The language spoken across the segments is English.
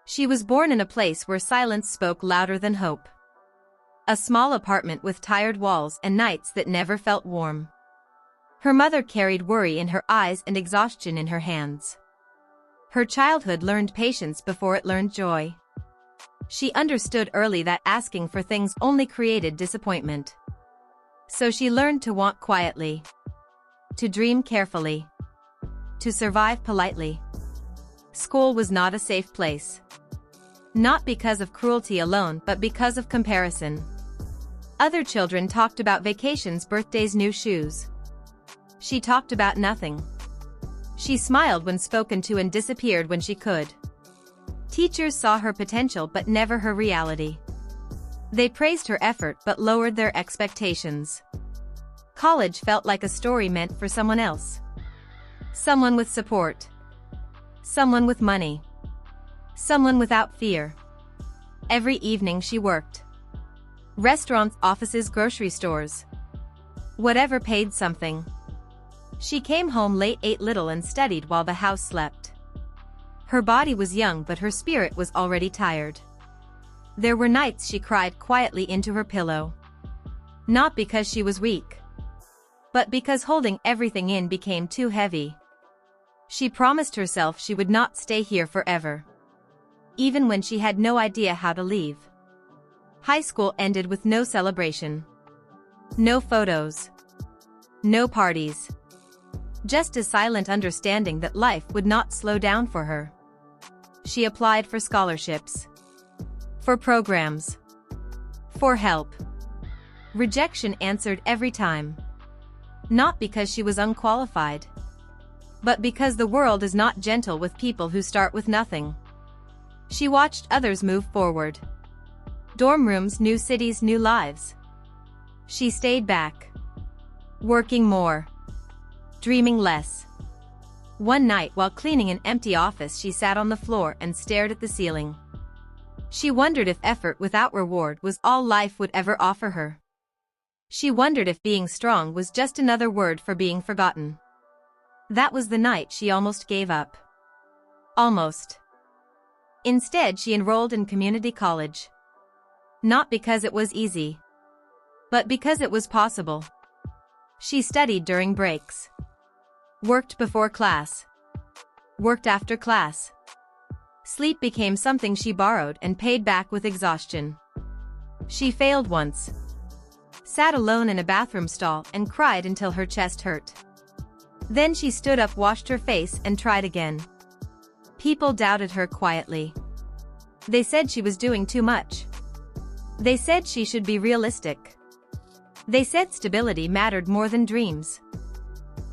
She was born in a place where silence spoke louder than hope. A small apartment with tired walls and nights that never felt warm. Her mother carried worry in her eyes and exhaustion in her hands. Her childhood learned patience before it learned joy. She understood early that asking for things only created disappointment. So she learned to want quietly, to dream carefully, to survive politely. School was not a safe place. Not because of cruelty alone, but because of comparison. Other children talked about vacations, birthdays, new shoes. She talked about nothing. She smiled when spoken to and disappeared when she could. Teachers saw her potential but never her reality. They praised her effort but lowered their expectations. College felt like a story meant for someone else. Someone with support. Someone with money. Someone without fear. Every evening she worked. Restaurants, offices, grocery stores. Whatever paid something. She came home late, ate little and studied while the house slept. Her body was young but her spirit was already tired. There were nights she cried quietly into her pillow. Not because she was weak, but because holding everything in became too heavy. She promised herself she would not stay here forever. Even when she had no idea how to leave. High school ended with no celebration. No photos. No parties. Just a silent understanding that life would not slow down for her. She applied for scholarships. For programs. For help. Rejection answered every time. Not because she was unqualified, but because the world is not gentle with people who start with nothing. She watched others move forward. Dorm rooms, new cities, new lives. She stayed back. Working more. Dreaming less. One night while cleaning an empty office, she sat on the floor and stared at the ceiling. She wondered if effort without reward was all life would ever offer her. She wondered if being strong was just another word for being forgotten. That was the night she almost gave up. Almost. Instead, she enrolled in community college. Not because it was easy, but because it was possible. She studied during breaks. Worked before class. Worked after class. Sleep became something she borrowed and paid back with exhaustion. She failed once. Sat alone in a bathroom stall and cried until her chest hurt. Then she stood up, washed her face and tried again. People doubted her quietly. They said she was doing too much. They said she should be realistic. They said stability mattered more than dreams.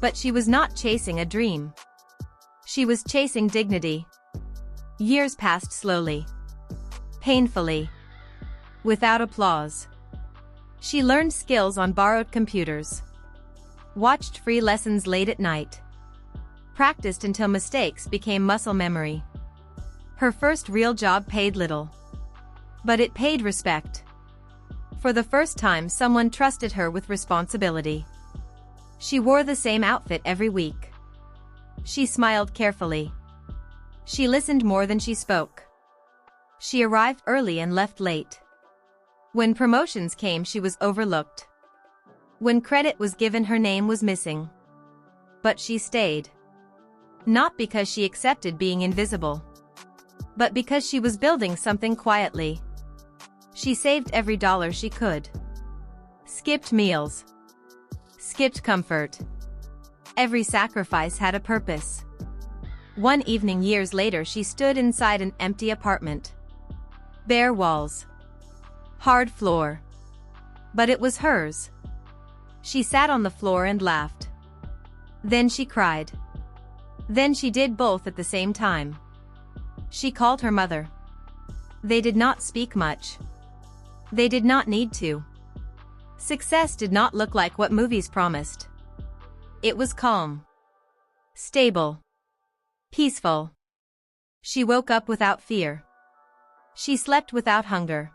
But she was not chasing a dream. She was chasing dignity. Years passed slowly. Painfully. Without applause. She learned skills on borrowed computers. Watched free lessons late at night. Practiced until mistakes became muscle memory. Her first real job paid little. But it paid respect. For the first time, someone trusted her with responsibility. She wore the same outfit every week. She smiled carefully. She listened more than she spoke. She arrived early and left late. When promotions came, she was overlooked. When credit was given, her name was missing. But she stayed. Not because she accepted being invisible, but because she was building something quietly. She saved every dollar she could. Skipped meals. Skipped comfort. Every sacrifice had a purpose. One evening years later, she stood inside an empty apartment. Bare walls. Hard floor. But it was hers. She sat on the floor and laughed. Then she cried. Then she did both at the same time. She called her mother. They did not speak much. They did not need to. Success did not look like what movies promised. It was calm. Stable. Peaceful. She woke up without fear. She slept without hunger.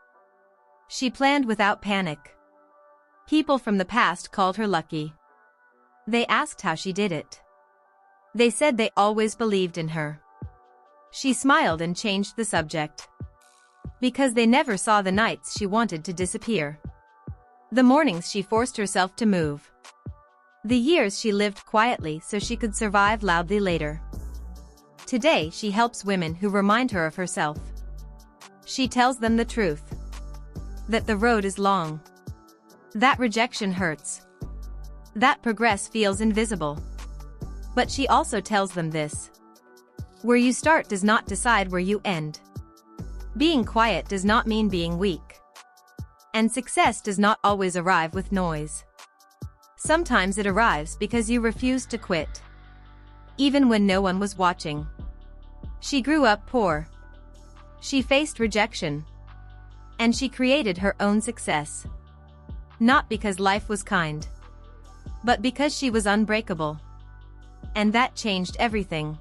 She planned without panic. People from the past called her lucky. They asked how she did it. They said they always believed in her. She smiled and changed the subject. Because they never saw the nights she wanted to disappear. The mornings she forced herself to move. The years she lived quietly so she could survive loudly later. Today she helps women who remind her of herself. She tells them the truth. That the road is long. That rejection hurts. That progress feels invisible. But she also tells them this. Where you start does not decide where you end. Being quiet does not mean being weak. And success does not always arrive with noise. Sometimes it arrives because you refuse to quit. Even when no one was watching. She grew up poor. She faced rejection. And she created her own success. Not because life was kind. But because she was unbreakable. And that changed everything.